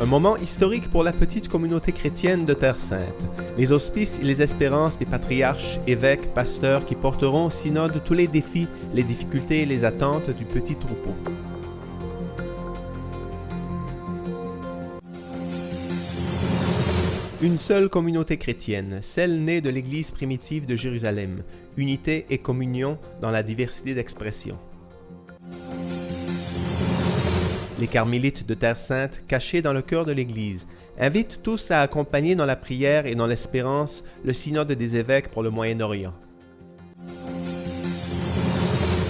Un moment historique pour la petite communauté chrétienne de Terre Sainte. Les auspices et les espérances des patriarches, évêques, pasteurs qui porteront au synode tous les défis, les difficultés et les attentes du petit troupeau. Une seule communauté chrétienne, celle née de l'Église primitive de Jérusalem, unité et communion dans la diversité d'expression. Les carmélites de Terre Sainte, cachés dans le cœur de l'Église, invitent tous à accompagner dans la prière et dans l'espérance le synode des évêques pour le Moyen-Orient.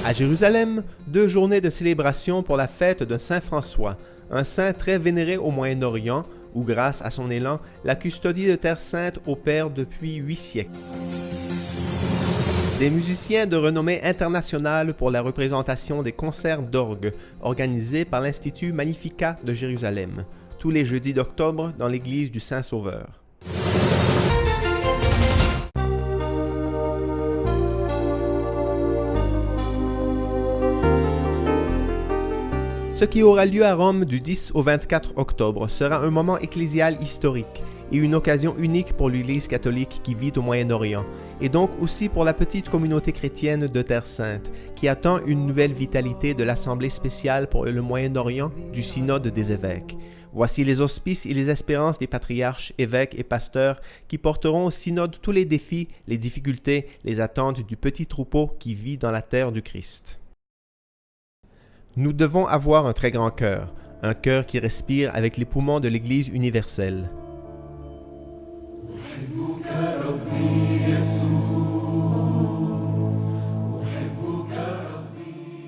À Jérusalem, 2 journées de célébration pour la fête de Saint François, un saint très vénéré au Moyen-Orient, où grâce à son élan, la custodie de Terre Sainte opère depuis 8 siècles. Des musiciens de renommée internationale pour la représentation des concerts d'orgue organisés par l'Institut Magnificat de Jérusalem, tous les jeudis d'octobre dans l'église du Saint-Sauveur. Ce qui aura lieu à Rome du 10 au 24 octobre sera un moment ecclésial historique et une occasion unique pour l'Église catholique qui vit au Moyen-Orient, et donc aussi pour la petite communauté chrétienne de Terre Sainte, qui attend une nouvelle vitalité de l'Assemblée spéciale pour le Moyen-Orient du Synode des évêques. Voici les auspices et les espérances des patriarches, évêques et pasteurs qui porteront au synode tous les défis, les difficultés, les attentes du petit troupeau qui vit dans la terre du Christ. Nous devons avoir un très grand cœur, un cœur qui respire avec les poumons de l'Église universelle.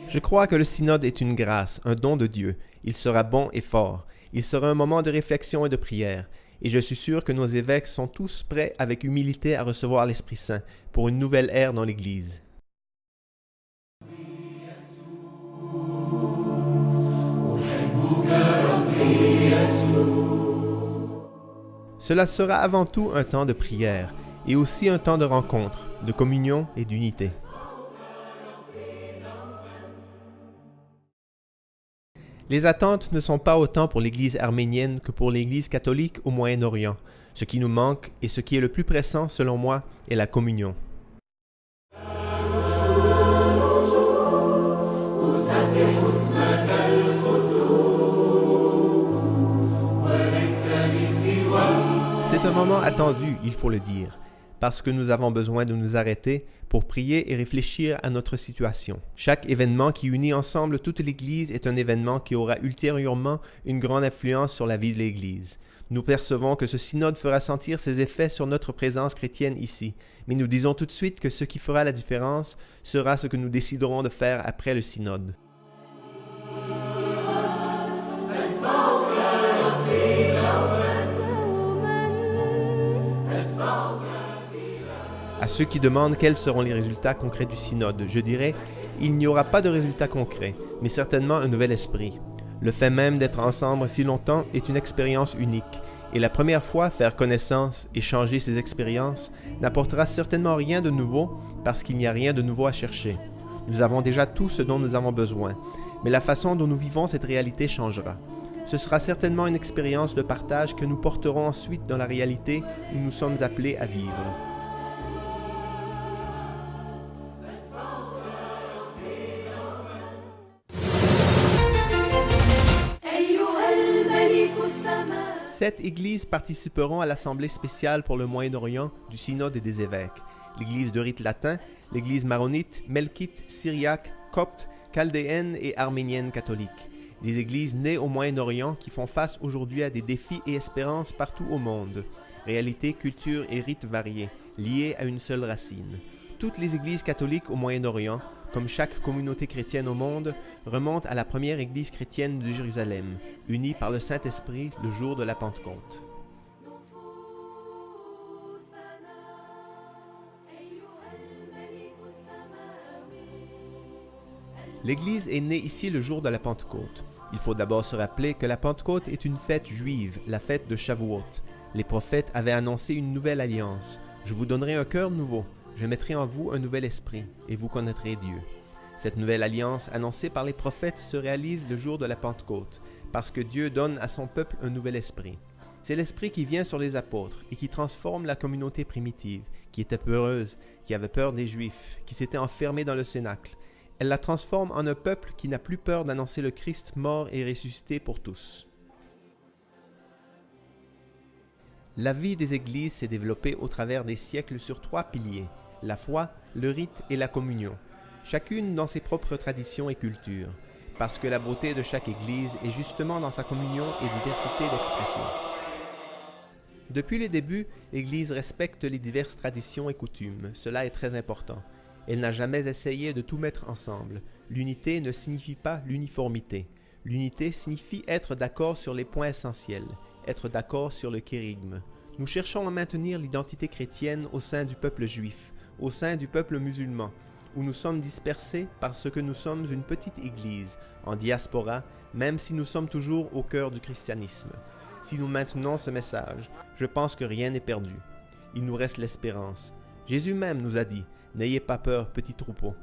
Je crois que le synode est une grâce, un don de Dieu. Il sera bon et fort. Il sera un moment de réflexion et de prière. Et je suis sûr que nos évêques sont tous prêts avec humilité à recevoir l'Esprit Saint pour une nouvelle ère dans l'Église. Cela sera avant tout un temps de prière et aussi un temps de rencontre, de communion et d'unité. Les attentes ne sont pas autant pour l'Église arménienne que pour l'Église catholique au Moyen-Orient. Ce qui nous manque et ce qui est le plus pressant selon moi est la communion. C'est un moment attendu, il faut le dire, parce que nous avons besoin de nous arrêter pour prier et réfléchir à notre situation. Chaque événement qui unit ensemble toute l'Église est un événement qui aura ultérieurement une grande influence sur la vie de l'Église. Nous percevons que ce synode fera sentir ses effets sur notre présence chrétienne ici, mais nous disons tout de suite que ce qui fera la différence sera ce que nous déciderons de faire après le synode. À ceux qui demandent quels seront les résultats concrets du synode, je dirais, il n'y aura pas de résultats concrets, mais certainement un nouvel esprit. Le fait même d'être ensemble si longtemps est une expérience unique, et la première fois faire connaissance, échanger ces expériences, n'apportera certainement rien de nouveau parce qu'il n'y a rien de nouveau à chercher. Nous avons déjà tout ce dont nous avons besoin, mais la façon dont nous vivons cette réalité changera. Ce sera certainement une expérience de partage que nous porterons ensuite dans la réalité où nous sommes appelés à vivre. Sept églises participeront à l'Assemblée spéciale pour le Moyen-Orient du Synode des évêques. L'Église de rite latin, l'Église maronite, melkite, syriaque, copte, chaldéenne et arménienne catholique. Des églises nées au Moyen-Orient qui font face aujourd'hui à des défis et espérances partout au monde. Réalités, cultures et rites variés, liés à une seule racine. Toutes les églises catholiques au Moyen-Orient, comme chaque communauté chrétienne au monde, remontent à la première église chrétienne de Jérusalem, unie par le Saint-Esprit le jour de la Pentecôte. L'Église est née ici le jour de la Pentecôte. Il faut d'abord se rappeler que la Pentecôte est une fête juive, la fête de Shavuot. Les prophètes avaient annoncé une nouvelle alliance. « Je vous donnerai un cœur nouveau, je mettrai en vous un nouvel esprit, et vous connaîtrez Dieu. » Cette nouvelle alliance annoncée par les prophètes se réalise le jour de la Pentecôte, parce que Dieu donne à son peuple un nouvel esprit. C'est l'esprit qui vient sur les apôtres et qui transforme la communauté primitive, qui était peureuse, qui avait peur des Juifs, qui s'était enfermée dans le cénacle. Elle la transforme en un peuple qui n'a plus peur d'annoncer le Christ mort et ressuscité pour tous. La vie des églises s'est développée au travers des siècles sur 3 piliers, la foi, le rite et la communion, chacune dans ses propres traditions et cultures, parce que la beauté de chaque église est justement dans sa communion et diversité d'expression. Depuis les débuts, l'Église respecte les diverses traditions et coutumes, cela est très important. Elle n'a jamais essayé de tout mettre ensemble. L'unité ne signifie pas l'uniformité. L'unité signifie être d'accord sur les points essentiels, être d'accord sur le kérigme. Nous cherchons à maintenir l'identité chrétienne au sein du peuple juif, au sein du peuple musulman, où nous sommes dispersés parce que nous sommes une petite église, en diaspora, même si nous sommes toujours au cœur du christianisme. Si nous maintenons ce message, je pense que rien n'est perdu. Il nous reste l'espérance. Jésus même nous a dit « N'ayez pas peur, petit troupeau ».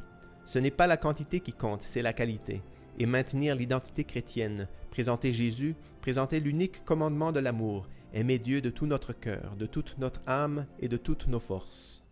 Ce n'est pas la quantité qui compte, c'est la qualité. Et maintenir l'identité chrétienne, présenter Jésus, présenter l'unique commandement de l'amour, aimer Dieu de tout notre cœur, de toute notre âme et de toutes nos forces.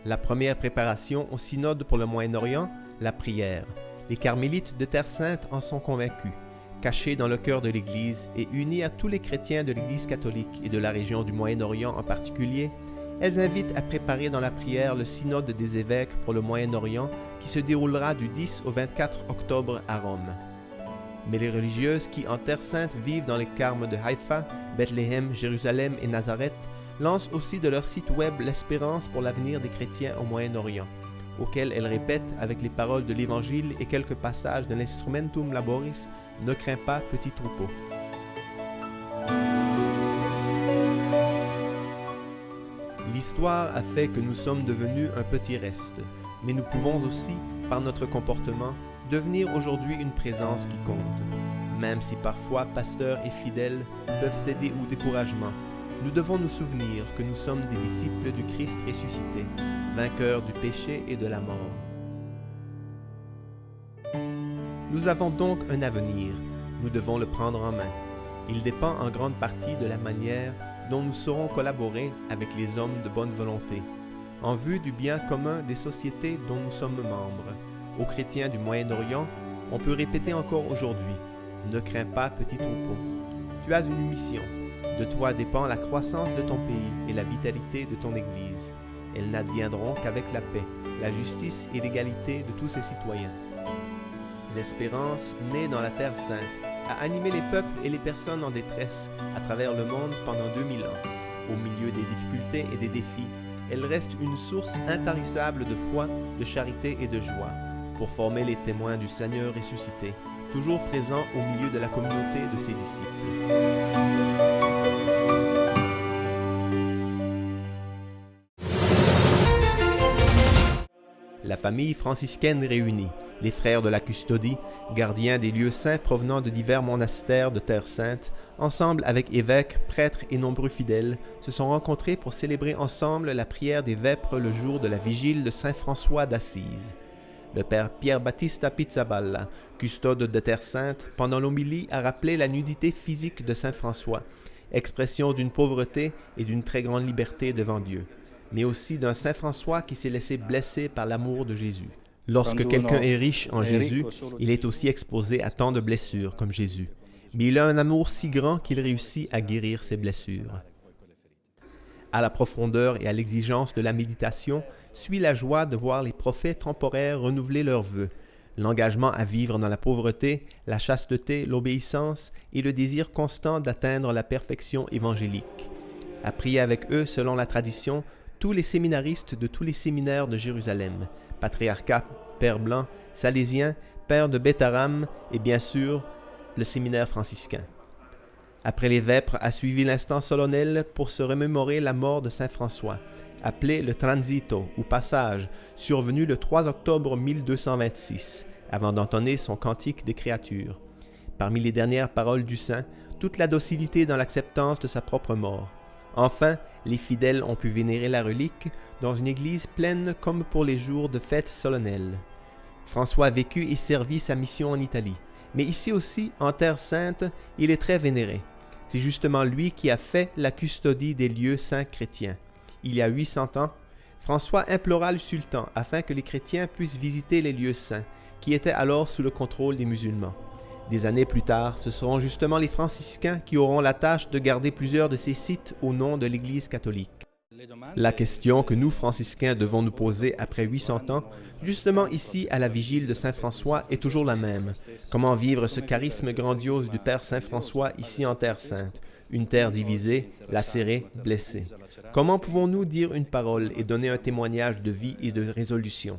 La première préparation au synode pour le Moyen-Orient, la prière. Les carmélites de Terre Sainte en sont convaincus. Cachées dans le cœur de l'Église et unies à tous les chrétiens de l'Église catholique et de la région du Moyen-Orient en particulier, elles invitent à préparer dans la prière le synode des évêques pour le Moyen-Orient qui se déroulera du 10 au 24 octobre à Rome. Mais les religieuses qui en Terre Sainte vivent dans les carmes de Haïfa, Bethléem, Jérusalem et Nazareth lancent aussi de leur site web l'espérance pour l'avenir des chrétiens au Moyen-Orient, auquel elles répètent avec les paroles de l'Évangile et quelques passages de l'Instrumentum Laboris « Ne crains pas, petit troupeau ». L'histoire a fait que nous sommes devenus un petit reste, mais nous pouvons aussi, par notre comportement, devenir aujourd'hui une présence qui compte. Même si parfois pasteurs et fidèles peuvent céder au découragement, nous devons nous souvenir que nous sommes des disciples du Christ ressuscité, vainqueurs du péché et de la mort. Nous avons donc un avenir, nous devons le prendre en main. Il dépend en grande partie de la manière dont nous saurons collaborer avec les hommes de bonne volonté, en vue du bien commun des sociétés dont nous sommes membres. Aux chrétiens du Moyen-Orient, on peut répéter encore aujourd'hui « Ne crains pas, petit troupeau ». Tu as une mission. De toi dépend la croissance de ton pays et la vitalité de ton Église. Elles n'adviendront qu'avec la paix, la justice et l'égalité de tous ses citoyens. L'espérance, née dans la Terre Sainte, a animé les peuples et les personnes en détresse à travers le monde pendant 2000 ans. Au milieu des difficultés et des défis, elle reste une source intarissable de foi, de charité et de joie, pour former les témoins du Seigneur ressuscité, toujours présent au milieu de la communauté de ses disciples. La famille franciscaine réunie, les frères de la custodie, gardiens des lieux saints provenant de divers monastères de Terre Sainte, ensemble avec évêques, prêtres et nombreux fidèles, se sont rencontrés pour célébrer ensemble la prière des vêpres le jour de la vigile de Saint François d'Assise. Le père Pierre Battista Pizzaballa, custode de Terre Sainte, pendant l'homélie a rappelé la nudité physique de Saint François, expression d'une pauvreté et d'une très grande liberté devant Dieu, mais aussi d'un Saint François qui s'est laissé blesser par l'amour de Jésus. Lorsque quelqu'un est riche en Jésus, il est aussi exposé à tant de blessures comme Jésus. Mais il a un amour si grand qu'il réussit à guérir ses blessures. À la profondeur et à l'exigence de la méditation suit la joie de voir les prophètes temporaires renouveler leurs vœux, l'engagement à vivre dans la pauvreté, la chasteté, l'obéissance et le désir constant d'atteindre la perfection évangélique. À prier avec eux selon la tradition, tous les séminaristes de tous les séminaires de Jérusalem, patriarcat, père blanc, salésien, père de Bétharam et bien sûr le séminaire franciscain. Après les vêpres a suivi l'instant solennel pour se remémorer la mort de Saint François, appelé le transito ou passage, survenu le 3 octobre 1226, avant d'entonner son cantique des créatures. Parmi les dernières paroles du saint, toute la docilité dans l'acceptance de sa propre mort. Enfin, les fidèles ont pu vénérer la relique dans une église pleine comme pour les jours de fêtes solennelles. François a vécu et servi sa mission en Italie, mais ici aussi, en Terre Sainte, il est très vénéré. C'est justement lui qui a fait la custodie des lieux saints chrétiens. Il y a 800 ans, François implora le sultan afin que les chrétiens puissent visiter les lieux saints, qui étaient alors sous le contrôle des musulmans. Des années plus tard, ce seront justement les franciscains qui auront la tâche de garder plusieurs de ces sites au nom de l'Église catholique. La question que nous, franciscains, devons nous poser après 800 ans, justement ici à la vigile de Saint François, est toujours la même. Comment vivre ce charisme grandiose du Père Saint François ici en Terre Sainte, une terre divisée, lacérée, blessée? Comment pouvons-nous dire une parole et donner un témoignage de vie et de résolution?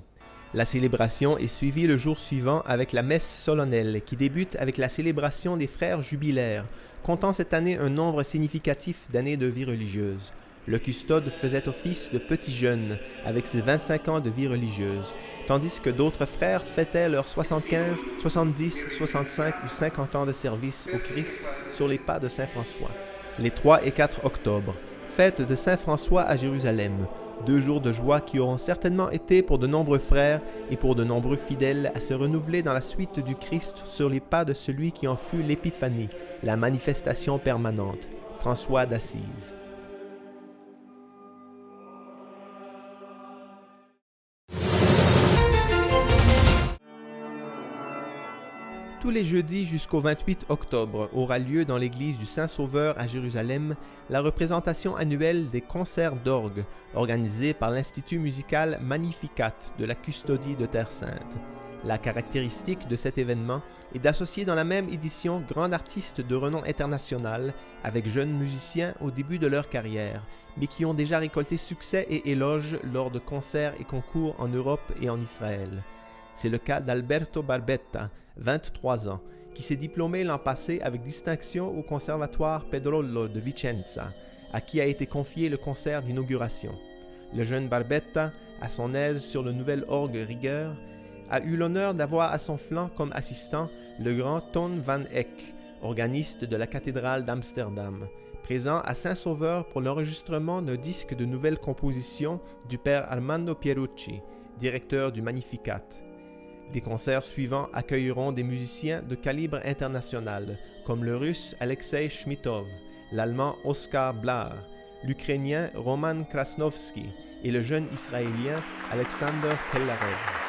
La célébration est suivie le jour suivant avec la messe solennelle qui débute avec la célébration des frères jubilaires, comptant cette année un nombre significatif d'années de vie religieuse. Le custode faisait office de petit jeune avec ses 25 ans de vie religieuse, tandis que d'autres frères fêtaient leurs 75, 70, 65 ou 50 ans de service au Christ sur les pas de Saint François. Les 3 et 4 octobre, fête de Saint François à Jérusalem, 2 jours de joie qui auront certainement été pour de nombreux frères et pour de nombreux fidèles à se renouveler dans la suite du Christ sur les pas de celui qui en fut l'épiphanie, la manifestation permanente, François d'Assise. Tous les jeudis jusqu'au 28 octobre aura lieu dans l'église du Saint-Sauveur à Jérusalem la représentation annuelle des concerts d'orgue organisés par l'Institut musical Magnificat de la Custodie de Terre Sainte. La caractéristique de cet événement est d'associer dans la même édition grands artistes de renom international avec jeunes musiciens au début de leur carrière, mais qui ont déjà récolté succès et éloges lors de concerts et concours en Europe et en Israël. C'est le cas d'Alberto Barbetta, 23 ans, qui s'est diplômé l'an passé avec distinction au Conservatoire Pedrollo de Vicenza, à qui a été confié le concert d'inauguration. Le jeune Barbetta, à son aise sur le nouvel orgue Rigueur, a eu l'honneur d'avoir à son flanc comme assistant le grand Ton van Eyck, organiste de la cathédrale d'Amsterdam, présent à Saint-Sauveur pour l'enregistrement d'un disque de nouvelles compositions du père Armando Pierucci, directeur du Magnificat. Les concerts suivants accueilleront des musiciens de calibre international, comme le russe Alexei Shmitov, l'allemand Oskar Blar, l'ukrainien Roman Krasnovski et le jeune israélien Alexander Kellarev.